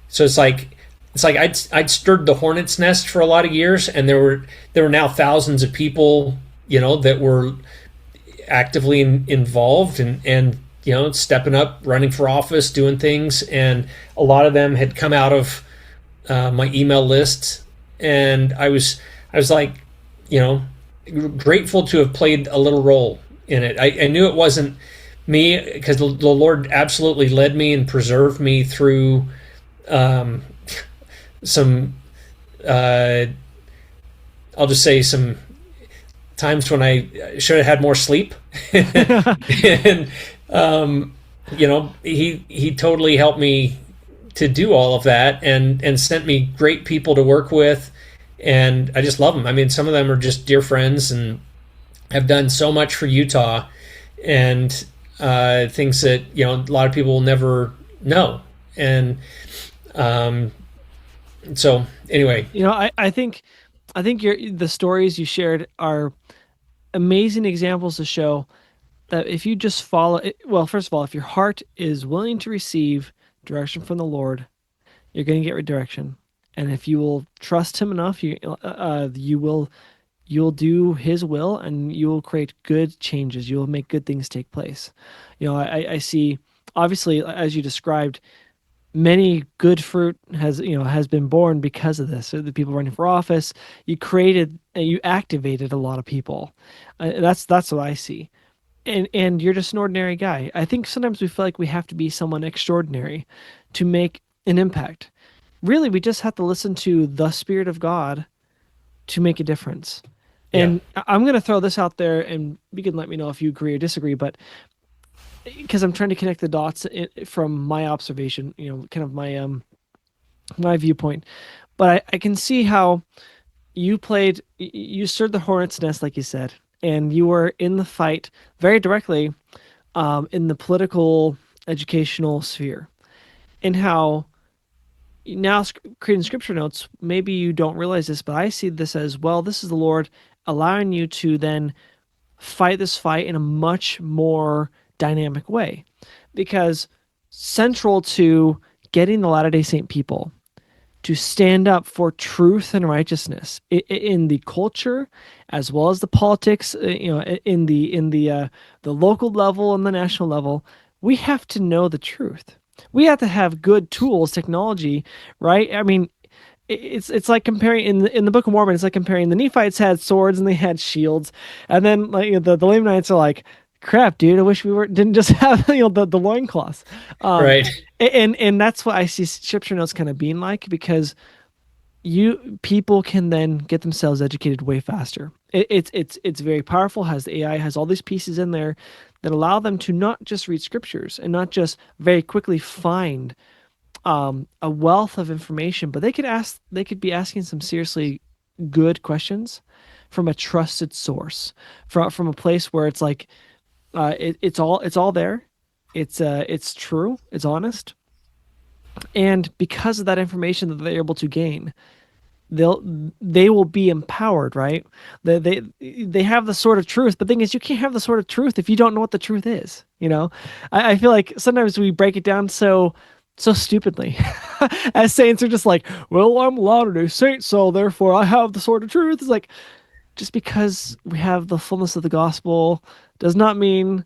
So it's like I'd stirred the hornet's nest for a lot of years, and there were now thousands of people, that were actively involved and stepping up, running for office, doing things. And a lot of them had come out of my email list. And I was like, grateful to have played a little role in it. I knew it wasn't me because the Lord absolutely led me and preserved me through some, I'll just say some times when I should have had more sleep. And, he totally helped me to do all of that and sent me great people to work with and I just love them. I mean, some of them are just dear friends and have done so much for Utah, and things that a lot of people will never know. And so anyway, I think the stories you shared are amazing examples to show that if you just follow it, well, first of all, if your heart is willing to receive direction from the Lord, you're going to get direction. And if you will trust him enough, you'll do his will, and you will create good changes. You will make good things take place. I see, obviously, as you described, many good fruit has been born because of this. So the people running for office, you activated a lot of people. That's what I see. And you're just an ordinary guy. I think sometimes we feel like we have to be someone extraordinary to make an impact. Really, we just have to listen to the Spirit of God to make a difference. And I'm going to throw this out there, and you can let me know if you agree or disagree, but because I'm trying to connect the dots from my observation, kind of my viewpoint. But I can see how you stirred the hornet's nest, like you said, and you were in the fight very directly in the political, educational sphere, and how now creating scripture notes, maybe you don't realize this, but I see this as, well, this is the Lord allowing you to then fight this fight in a much more dynamic way, because central to getting the Latter-day Saint people to stand up for truth and righteousness in the culture as well as the politics, in the local level and the national level, we have to know the truth. We have to have good tools, technology, right? I mean, it's like comparing in the Book of Mormon. It's like comparing the Nephites had swords and they had shields, and then like the Lamanites are like, crap, dude, I wish we didn't just have the loincloths. Right. And that's what I see scripture notes kind of being like, because people can then get themselves educated way faster. It's very powerful. The AI has all these pieces in there that allow them to not just read scriptures and not just very quickly find a wealth of information, but they could be asking some seriously good questions from a trusted source, from a place where it's like, it's all there. It's true. It's honest. And because of that information that they're able to gain, they will be empowered, right? They have the sword of truth. But the thing is, you can't have the sword of truth if you don't know what the truth is. I feel like sometimes we break it down so stupidly. As saints are just like, well, I'm a Latter-day Saint, so therefore I have the sword of truth. It's like, just because we have the fullness of the gospel does not mean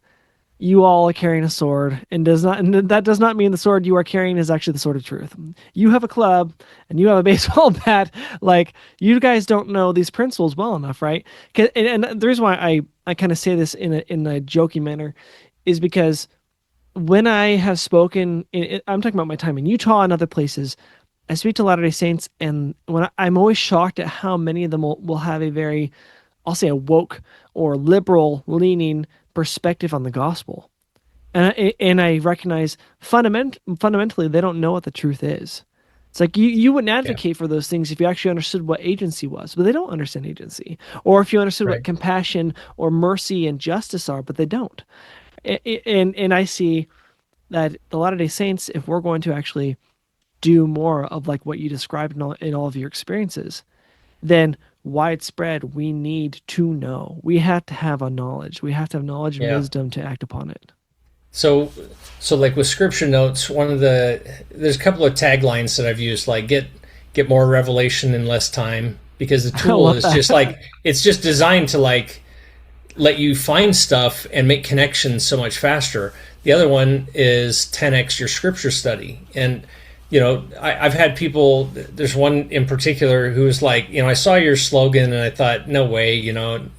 you all are carrying a sword, and that does not mean the sword you are carrying is actually the sword of truth. You have a club and you have a baseball bat. Like, you guys don't know these principles well enough, right? And the reason why I kind of say this in a joking manner is because when I have spoken, I'm talking about my time in Utah and other places, I speak to Latter-day Saints, and I'm always shocked at how many of them will have a very, I'll say, a woke or liberal leaning perspective on the gospel. And I recognize fundamentally they don't know what the truth is. It's like you wouldn't advocate for those things if you actually understood what agency was, but they don't understand agency. Or if you understood what compassion or mercy and justice are, but they don't. And I see that the Latter-day Saints, if we're going to actually do more of like what you described in all of your experiences, then widespread, we need to know. We have to have a knowledge. We have to have knowledge and wisdom to act upon it. So like with scripture notes, there's a couple of taglines that I've used, like get more revelation in less time, because the tool is just like, it's just designed to like let you find stuff and make connections so much faster. The other one is 10x your scripture study. And I've had people, there's one in particular who was like, I saw your slogan and I thought, no way,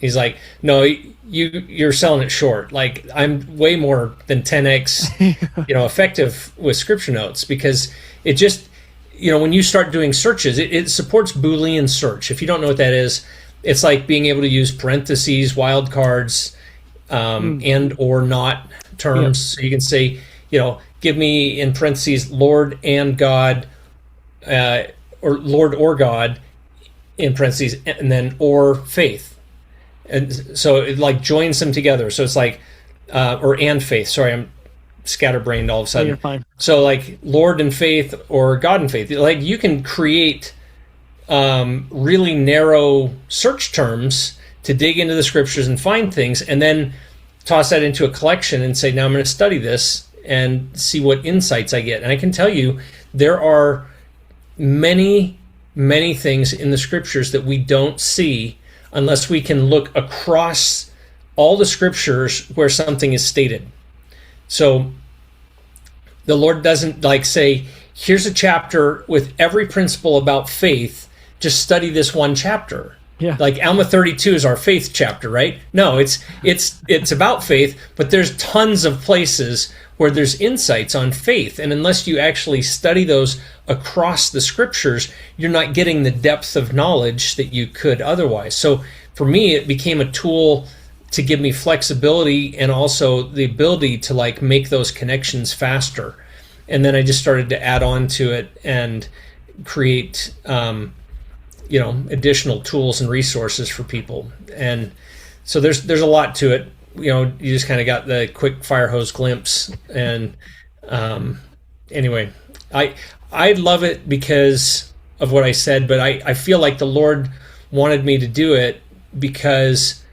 he's like, no, you're selling it short. Like, I'm way more than 10x, effective with scripture notes, because it just, when you start doing searches, it supports Boolean search. If you don't know what that is, it's like being able to use parentheses, wildcards, and or not terms. So you can say, give me in parentheses Lord and God, or Lord or God, in parentheses, and then or faith. And so it like joins them together. So it's like, or and faith. Sorry, I'm scatterbrained all of a sudden. Oh, you're fine. So like Lord and faith or God and faith. Like you can create really narrow search terms to dig into the scriptures and find things, and then toss that into a collection and say, now I'm going to study this and see what insights I get. And I can tell you, there are many, many things in the scriptures that we don't see unless we can look across all the scriptures where something is stated. So the Lord doesn't like say, here's a chapter with every principle about faith, just study this one chapter. Yeah. Like Alma 32 is our faith chapter, right? No, it's about faith, but there's tons of places where there's insights on faith. And unless you actually study those across the scriptures, you're not getting the depth of knowledge that you could otherwise. So for me, it became a tool to give me flexibility and also the ability to like make those connections faster. And then I just started to add on to it and create additional tools and resources for people. And so there's a lot to it. You just kind of got the quick fire hose glimpse. And anyway, I love it because of what I said, but I feel like the Lord wanted me to do it because,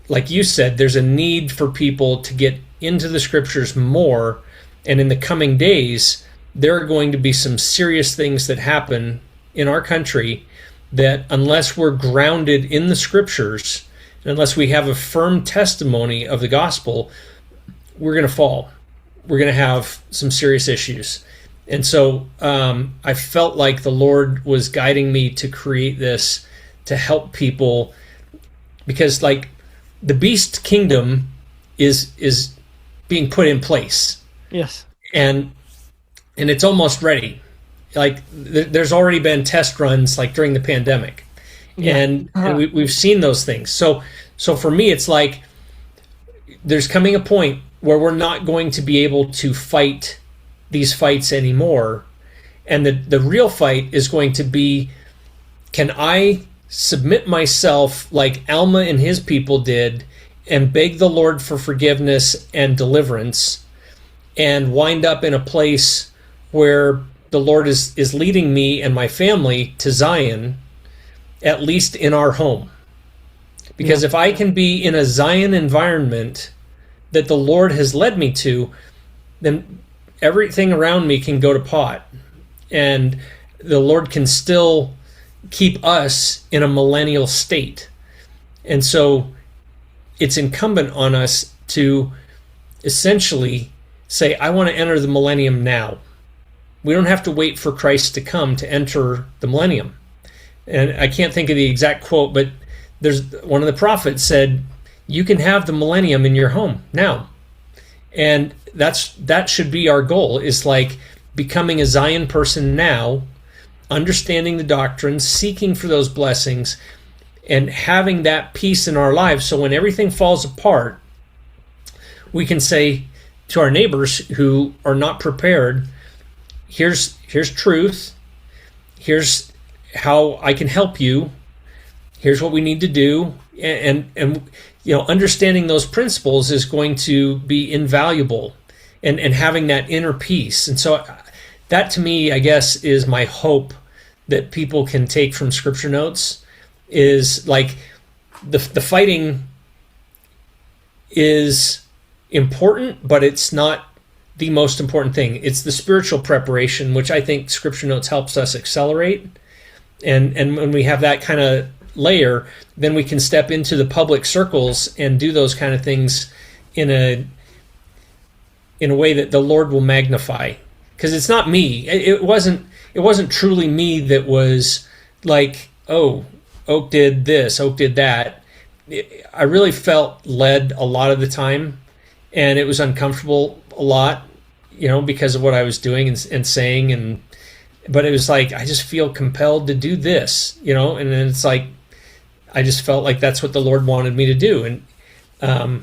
like you said, there's a need for people to get into the scriptures more. And in the coming days, there are going to be some serious things that happen in our country that unless we're grounded in the scriptures, and unless we have a firm testimony of the gospel, we're going to fall. We're going to have some serious issues. And so I felt like the Lord was guiding me to create this to help people, because like the beast kingdom is being put in place. Yes. And it's almost ready. Like there's already been test runs like during the pandemic, and we've seen those things. So for me, it's like there's coming a point where we're not going to be able to fight these fights anymore. And the real fight is going to be, can I submit myself like Alma and his people did and beg the Lord for forgiveness and deliverance and wind up in a place where the Lord is leading me and my family to Zion, at least in our home. Because if I can be in a Zion environment that the Lord has led me to, then everything around me can go to pot. And the Lord can still keep us in a millennial state. And so it's incumbent on us to essentially say, I want to enter the millennium now. We don't have to wait for Christ to come to enter the millennium. And I can't think of the exact quote, but there's one of the prophets said, you can have the millennium in your home now. And that should be our goal, is like becoming a Zion person now, understanding the doctrines, seeking for those blessings, and having that peace in our lives. So when everything falls apart, we can say to our neighbors who are not prepared, here's truth, here's how I can help you, here's what we need to do, and understanding those principles is going to be invaluable, and having that inner peace. And so that to me, I guess, is my hope that people can take from Scripture Notes, is like the fighting is important, but it's not the most important thing. It's the spiritual preparation, which I think Scripture Notes helps us accelerate. And when we have that kind of layer, then we can step into the public circles and do those kind of things in a way that the Lord will magnify. Because it's not me. It wasn't truly me that was like, oh, Oak did this, Oak did that. I really felt led a lot of the time, and it was uncomfortable a lot, because of what I was doing and saying, but it was like, I just feel compelled to do this, and then it's like, I just felt like that's what the Lord wanted me to do. And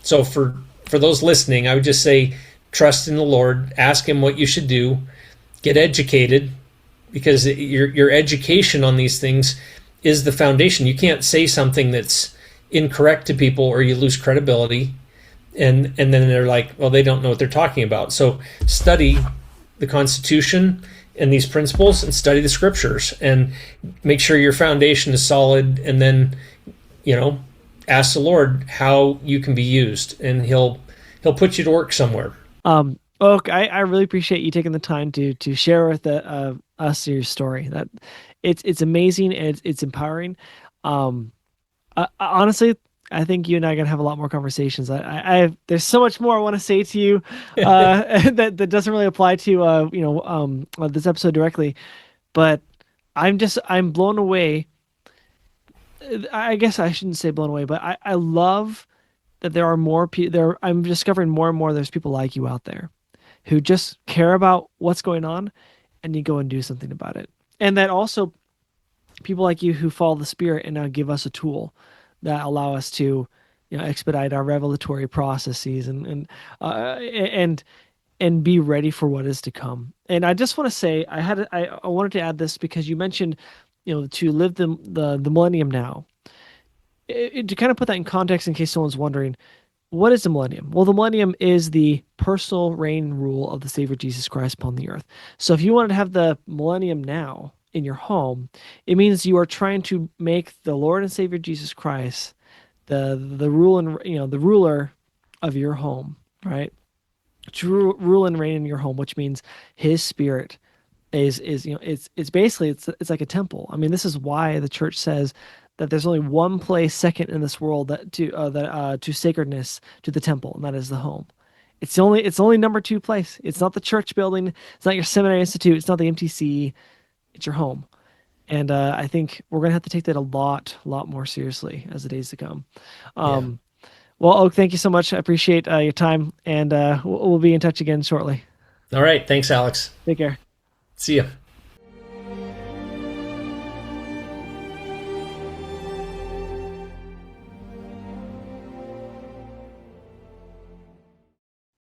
so for those listening, I would just say, trust in the Lord, ask him what you should do, get educated, because your education on these things is the foundation. You can't say something that's incorrect to people or you lose credibility. And then they're like, well, they don't know what they're talking about. So study the Constitution and these principles and study the scriptures and make sure your foundation is solid, and then, ask the Lord how you can be used, and he'll put you to work somewhere. Oak, I really appreciate you taking the time to share with us your story. That it's amazing and it's empowering. Honestly, I think you and I are gonna have a lot more conversations. There's so much more I want to say to you that doesn't really apply to this episode directly, but I'm blown away. I guess I shouldn't say blown away, but I love that there are more people. I'm discovering more and more there's people like you out there who just care about what's going on, and you go and do something about it. And that also people like you who follow the Spirit and now give us a tool that allow us to, expedite our revelatory processes and be ready for what is to come. And I just want to say, I wanted to add this because you mentioned, to live the millennium now. To kind of put that in context, in case someone's wondering, what is the millennium? Well, the millennium is the personal reign and rule of the Savior Jesus Christ upon the earth. So if you wanted to have the millennium now in your home, it means you are trying to make the Lord and Savior Jesus Christ the ruler of your home, right? To rule and reign in your home, which means His Spirit is it's basically it's like a temple. I mean, this is why the church says that there's only one place second in this world to sacredness, to the temple, and that is the home. It's only number 2 place. It's not the church building. It's not your seminary institute. It's not the MTC. It's your home. And I think we're going to have to take that a lot more seriously as the days to come. Well, Oak, thank you so much. I appreciate your time, and we'll be in touch again shortly. All right. Thanks, Alex. Take care. See ya.